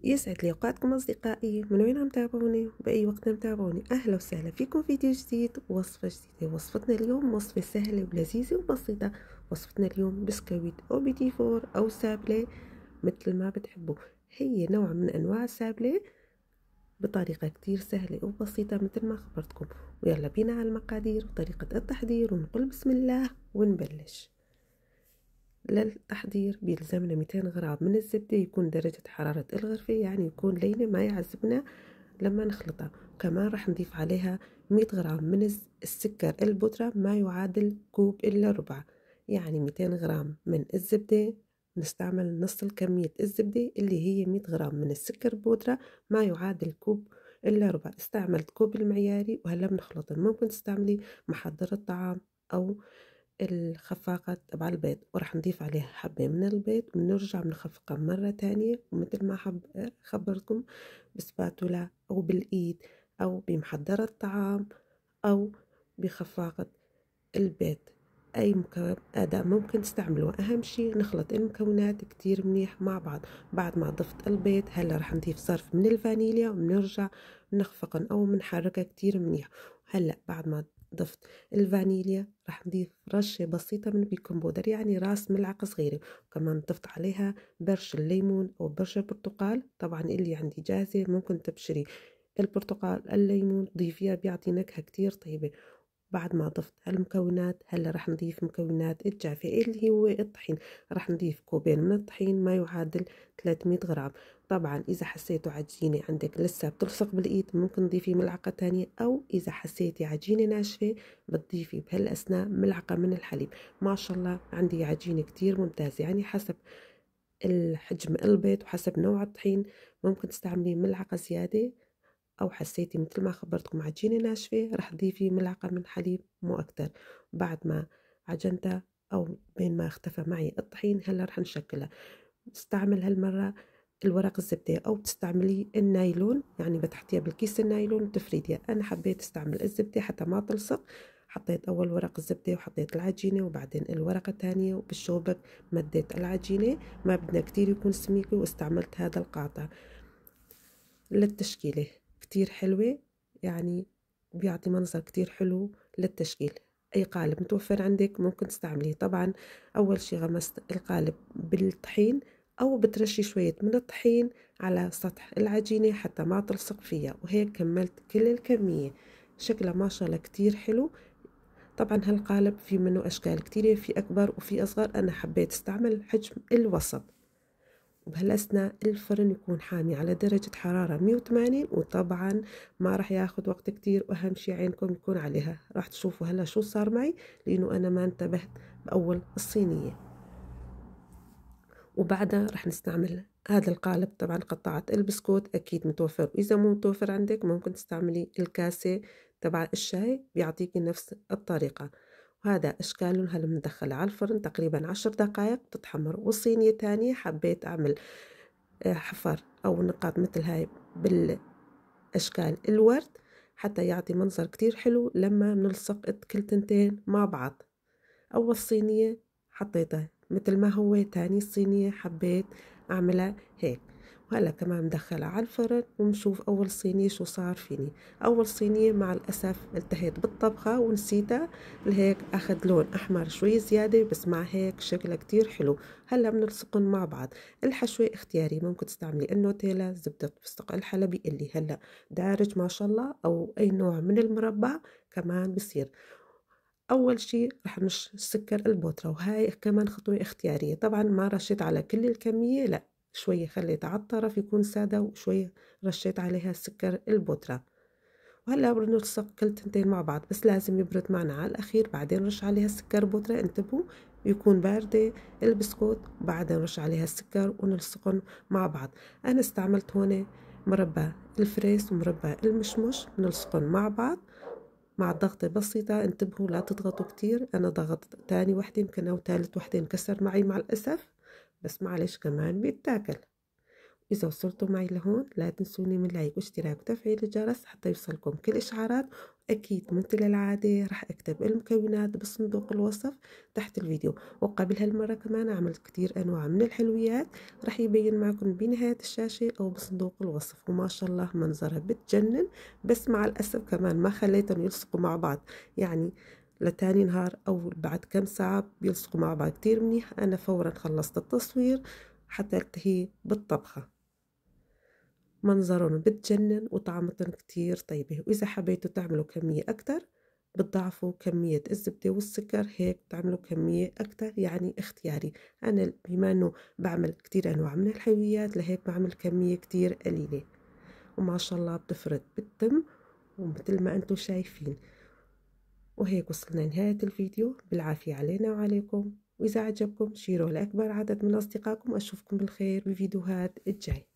يسعد لي اوقاتكم اصدقائي، من وين عم تابعوني باي وقت عم تابعوني. اهلا وسهلا فيكم فيديو جديد ووصفه جديده. وصفتنا اليوم وصفه سهله ولذيذه وبسيطه. وصفتنا اليوم بسكويت او بيتي فور او سابلي مثل ما بتحبوا. هي نوع من انواع السابلي بطريقه كتير سهله وبسيطه مثل ما خبرتكم. ويلا بينا على المقادير وطريقه التحضير ونقول بسم الله ونبلش. للتحضير بيلزمنا 200 غرام من الزبدة، يكون درجة حرارة الغرفة يعني يكون لينة ما يعذبنا لما نخلطها. وكمان راح نضيف عليها 100 غرام من السكر البودرة ما يعادل كوب إلا ربع. يعني 200 غرام من الزبدة نستعمل نص الكمية الزبدة اللي هي 100 غرام من السكر البودرة ما يعادل كوب إلا ربع. استعملت كوب المعياري وهلا بنخلطهم. ممكن تستعملي محضر الطعام أو الخفاقة تبع البيض، وراح نضيف عليها حبة من البيض ونرجع بنخفقها مرة تانية. ومثل ما خبرتكم بسباتولا أو بالإيد أو بمحضرة الطعام أو بخفاقة البيض، أي أداة ممكن تستعملوه. أهم شي نخلط المكونات كتير منيح مع بعض. بعد ما ضفت البيض هلا رح نضيف صرف من الفانيليا وبنرجع نخفقن أو بنحركها كتير منيح. هلا بعد ما ضفت الفانيليا رح نضيف رشة بسيطة من بيكنج بودر، يعني راس ملعقة صغيرة. وكمان ضفت عليها برش الليمون أو برش البرتقال، طبعا اللي عندي جاهزة ممكن تبشري البرتقال الليمون ضيفيها بيعطي نكهة كتير طيبة. بعد ما ضفت هالمكونات هلا رح نضيف مكونات الجافة اللي هو الطحين. رح نضيف كوبين من الطحين ما يعادل 300 غرام. طبعا إذا حسيتوا عجينة عندك لسه بتلصق بالإيد ممكن تضيفي ملعقة تانية، أو إذا حسيتي عجينة ناشفة بتضيفي بهالأثناء ملعقة من الحليب. ما شاء الله عندي عجينة كتير ممتازة، يعني حسب الحجم البيض وحسب نوع الطحين ممكن تستعملي ملعقة زيادة، أو حسيتي مثل ما خبرتكم عجينة ناشفة رح تضيفي ملعقة من حليب مو أكتر. بعد ما عجنتها أو بين ما اختفى معي الطحين هلا رح نشكلها. استعمل هالمرة الورق الزبدة أو تستعملي النايلون، يعني بتحطيها بالكيس النايلون وتفرديها. أنا حبيت استعمل الزبدة حتى ما تلصق. حطيت أول ورق الزبدة وحطيت العجينة وبعدين الورقة الثانية وبالشوبك مديت العجينة. ما بدنا كتير يكون سميكة واستعملت هذا القاطع للتشكيلة. كتير حلوة، يعني بيعطي منظر كتير حلو للتشكيل. أي قالب متوفر عندك ممكن تستعمليه. طبعا أول شي غمست القالب بالطحين أو بترشي شوية من الطحين على سطح العجينة حتى ما تلصق فيها، وهيك كملت كل الكمية. شكلها ما شاء الله كتير حلو. طبعا هالقالب في منه أشكال كتيرة، في أكبر وفي أصغر. أنا حبيت استعمل حجم الوسط. وبهالأثناء الفرن يكون حامي على درجة حرارة 180، وطبعا ما راح ياخد وقت كتير. وأهم شي عينكم يكون عليها. راح تشوفوا هلا شو صار معي لأنه أنا ما انتبهت بأول الصينية. وبعدها راح نستعمل هذا القالب. طبعا قطعت البسكوت أكيد متوفر، وإذا مو متوفر عندك ممكن تستعملي الكاسة تبع الشاي بيعطيكي نفس الطريقة. وهذا أشكال. هلا بندخلها على الفرن تقريبا 10 دقائق تتحمر. والصينية تانية حبيت أعمل حفر أو نقاط مثل هاي بالأشكال الورد حتى يعطي منظر كتير حلو لما نلصق كل تنتين مع بعض. أول صينية حطيتها مثل ما هو، تاني صينية حبيت أعملها هيك. وهلا كمان مدخلها على الفرن ونشوف أول صينية شو صار فيني. أول صينية مع الأسف التهيت بالطبخة ونسيتها، لهيك أخذ لون أحمر شوي زيادة، بس مع هيك شكلها كتير حلو. هلا بنلصقن مع بعض. الحشوة اختياري، ممكن تستعملي النوتيلا، زبدة الفستق الحلبي اللي هلا دارج ما شاء الله، أو أي نوع من المربى كمان بصير. أول شي رح نرش السكر البودرة، وهاي كمان خطوة اختيارية. طبعا ما رشيت على كل الكمية، لا، شوية خليت على الطرف يكون سادة وشوية رشيت عليها السكر البودرة. وهلا بنلصق كل تنتين مع بعض، بس لازم يبرد معنا على الأخير. بعدين نرش عليها السكر بودرة، انتبهوا يكون باردة البسكوت. بعدين نرش عليها السكر ونلصقهم مع بعض. أنا استعملت هون مربى الفريس ومربى المشمش، بنلصقهم مع بعض مع ضغطة بسيطة. انتبهوا لا تضغطوا كتير. أنا ضغطت تاني وحدة يمكن أو تالت وحدة انكسر معي مع الأسف، بس معلش كمان بيتاكل. إذا وصلتوا معي لهون لا تنسوني من لايك واشتراك وتفعيل الجرس حتى يوصلكم كل إشعارات. أكيد مثل العادة راح أكتب المكونات بصندوق الوصف تحت الفيديو. وقبل هالمرة كمان عملت كتير أنواع من الحلويات راح يبين معكم بنهاية الشاشة أو بصندوق الوصف، وما شاء الله منظرها بتجنن. بس مع الأسف كمان ما خليتهم يلصقوا مع بعض، يعني لتاني نهار أو بعد كم ساعة بيلصقوا مع بعض كتير منيح. أنا فورا خلصت التصوير حتى التهي بالطبخة. منظرهم بتجنن وطعمتهم كتير طيبة. وإذا حبيتوا تعملوا كمية أكتر بتضاعفوا كمية الزبدة والسكر، هيك بتعملوا كمية أكتر، يعني اختياري. أنا بما أنه بعمل كتير أنواع من الحلويات لهيك بعمل كمية كتير قليلة، وما شاء الله بتفرد بالتم ومثل ما أنتم شايفين. وهيك وصلنا لنهاية الفيديو، بالعافية علينا وعليكم. وإذا عجبكم شيروا لأكبر عدد من أصدقائكم. أشوفكم بالخير بفيديوهات الجاي.